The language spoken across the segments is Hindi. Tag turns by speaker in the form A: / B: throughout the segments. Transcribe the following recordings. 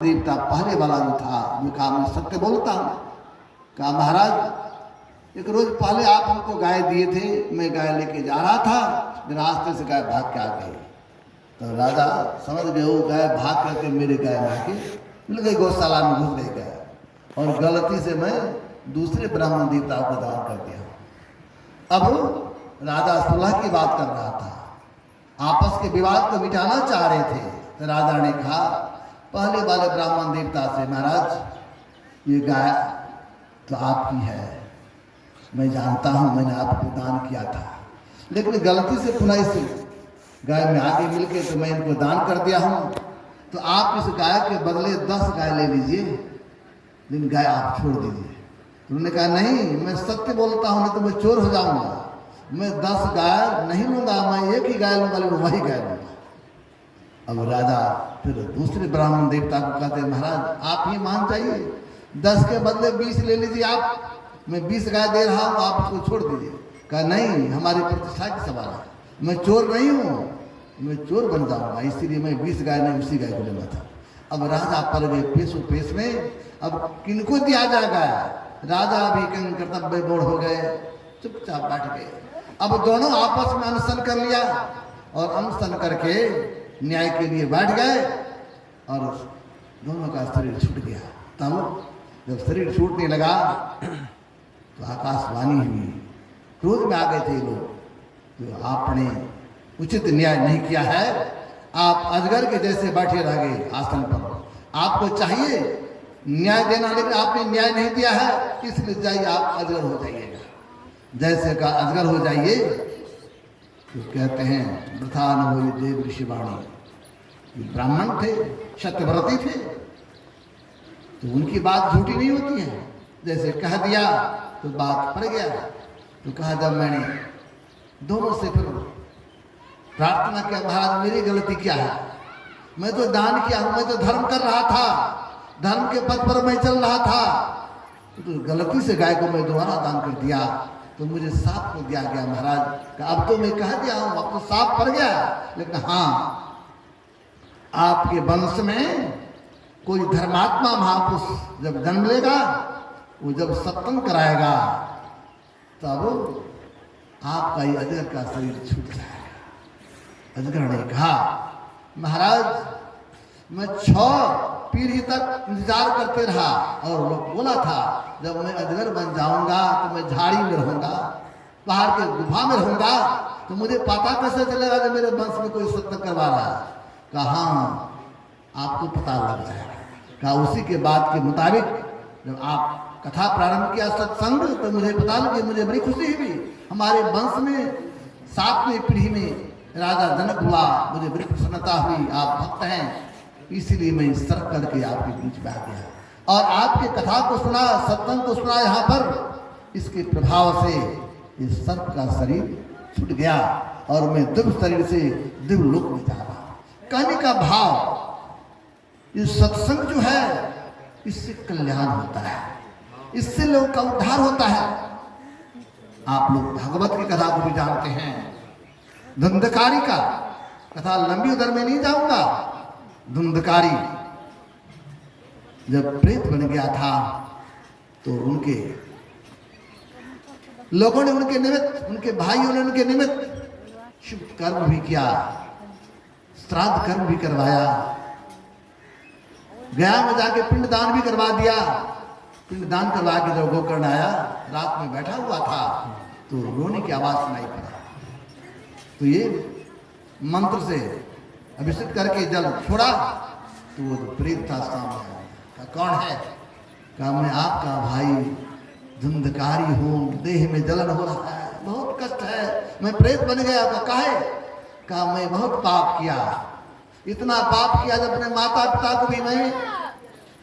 A: देवता पहले वाला जो था जो कहा मैं सत्य बोलता हूँ। कहा महाराज एक रोज पहले आप हमको गाय दिए थे, मैं गाय लेके जा रहा था, रास्ते से गाय भाग के आ गई। तो राजा समझ गए वो गाय भाग करके मेरे गाय में आके मिल गई, गौशाला में घुस गई गाय, और गलती से मैं दूसरे ब्राह्मण देवताओं को दान कर दिया। अब राजा सुलह की बात कर रहा था, आपस के विवाद को मिटाना चाह रहे थे। तो राजा ने कहा पहले वाले ब्राह्मण देवता से, महाराज ये गाय तो आपकी है, मैं जानता हूँ मैंने आपको दान किया था, लेकिन गलती से पुनः इस गाय में आगे मिलके तो मैं इनको दान कर दिया हूँ, तो आप इस गाय के बदले 10 गाय ले लीजिए, लेकिन गाय आप छोड़ दीजिए। उन्होंने कहा नहीं, मैं सत्य बोलता हूँ, नहीं तो मैं चोर हो जाऊंगा, मैं 10 गाय नहीं लूंगा, मैं एक ही गाय लूंगा, लेकिन वही गाय लूंगा। अब राजा फिर दूसरे ब्राह्मण देवता को कहते महाराज आप ही मान जाइए, 10 के बदले 20 ले लीजिए आप, मैं 20 गाय दे रहा हूँ, आप उसको छोड़ दीजिए। कहा नहीं, हमारी प्रतिष्ठा की सवाल है, मैं चोर नहीं हूँ, मैं चोर बन जाऊंगा, इसीलिए मैं 20 गाय नहीं उसी गाय को लेना था। अब राजा पड़ गए पेशो पेश में, अब किनको दिया जाएगा। राजा भी कहीं कर्तव्य बोध हो गए, चुपचाप बैठ गए। अब दोनों आपस में अनशन कर लिया, और अनशन करके न्याय के लिए बैठ गए, और दोनों का शरीर छूट गया। तब जब शरीर छूटने लगा तो आकाशवाणी हुई, क्रोध में आ गए थे लोग, तो आपने उचित न्याय नहीं किया है, आप अजगर के जैसे बैठे रह गए आसन पर, आपको चाहिए न्याय देना, लेकिन आपने न्याय नहीं दिया है, इसलिए जाइए आप अजगर हो जाइएगा। जैसे का अजगर हो जाइए, तो कहते हैं वृथा न होई देव ऋषिवाणी। ब्राह्मण थे, सत्यव्रती थे, तो उनकी बात झूठी नहीं होती है, जैसे कह दिया तो बात पड़ गया। तो कहा जब मैंने दोनों से फिर प्रार्थना किया महाराज मेरी गलती क्या है, मैं तो दान किया हूं, मैं तो धर्म कर रहा था, धर्म के पथ पर मैं चल रहा था, तो गलती से गाय को मैं दोबारा दान कर दिया, तो मुझे साफ को दिया गया महाराज। अब तो मैं कह दिया हूं, अब तो साफ पड़ गया, लेकिन हाँ आपके वंश में कोई धर्मात्मा महापुरुष जब जन्म लेगा, वो जब सत्संग कराएगा, तब आपका ये अजगर का शरीर छूट जाएगा। अजगर ने कहा महाराज मैं 6 पीढ़ी तक इंतजार करते रहा, और लोग बोला था जब मैं अजगर बन जाऊंगा तो मैं झाड़ी में रहूंगा, पहाड़ के गुफा में रहूंगा, तो मुझे पता कैसे चलेगा कि मेरे वंश में कोई सत्संग करवा रहा है। कहा आपको पता लग जाएगा। कहा उसी के बात के मुताबिक जब आप कथा प्रारंभ किया सत्संग, तो मुझे पता लगे, मुझे बड़ी खुशी हुई। हमारे वंश में 7वीं पीढ़ी में राजा जनक हुआ, मुझे बड़ी प्रसन्नता हुई, आप भक्त हैं, इसीलिए मैं सर्प करके आपके बीच में आ गया, और आपके कथा को सुना, सत्संग को सुना यहाँ पर, इसके प्रभाव से इस सर्प का शरीर छूट गया, और मैं दिव्य शरीर से दिव्य लोक में जा रहा। कहने का भाव ये सत्संग जो है इससे कल्याण होता है, इससे लोग का उद्धार होता है। आप लोग भागवत की कथा को भी जानते हैं, धुंधकारी का कथा, लंबी उधर में नहीं जाऊंगा। धुंधकारी जब प्रेत बन गया था, तो उनके लोगों ने उनके निमित्त, उनके भाइयों ने उनके निमित्त शुभ कर्म भी किया, श्राद्ध कर्म भी करवाया, गया में जाके पिंडदान भी करवा दिया। पिंडदान करवा के जब गोकर्ण आया, रात में बैठा हुआ था, तो रोने की आवाज सुनाई पड़ा, तो ये मंत्र से अभिषेक करके जल छोड़ा, तो वो प्रेत था सामने। कहा कौन है? कहा मैं आपका भाई धुंधकारी हूँ, देह में जलन हो रहा है, बहुत कष्ट है, मैं प्रेत बन गया। कहा कहा मैं बहुत पाप किया, इतना पाप किया जब अपने माता पिता को भी मैं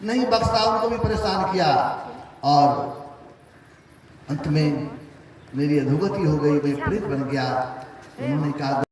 A: नहीं बख्शा, उनको भी परेशान किया, और अंत में मेरी अधोगति हो गई, मैं प्रेत बन गया। उन्होंने कहा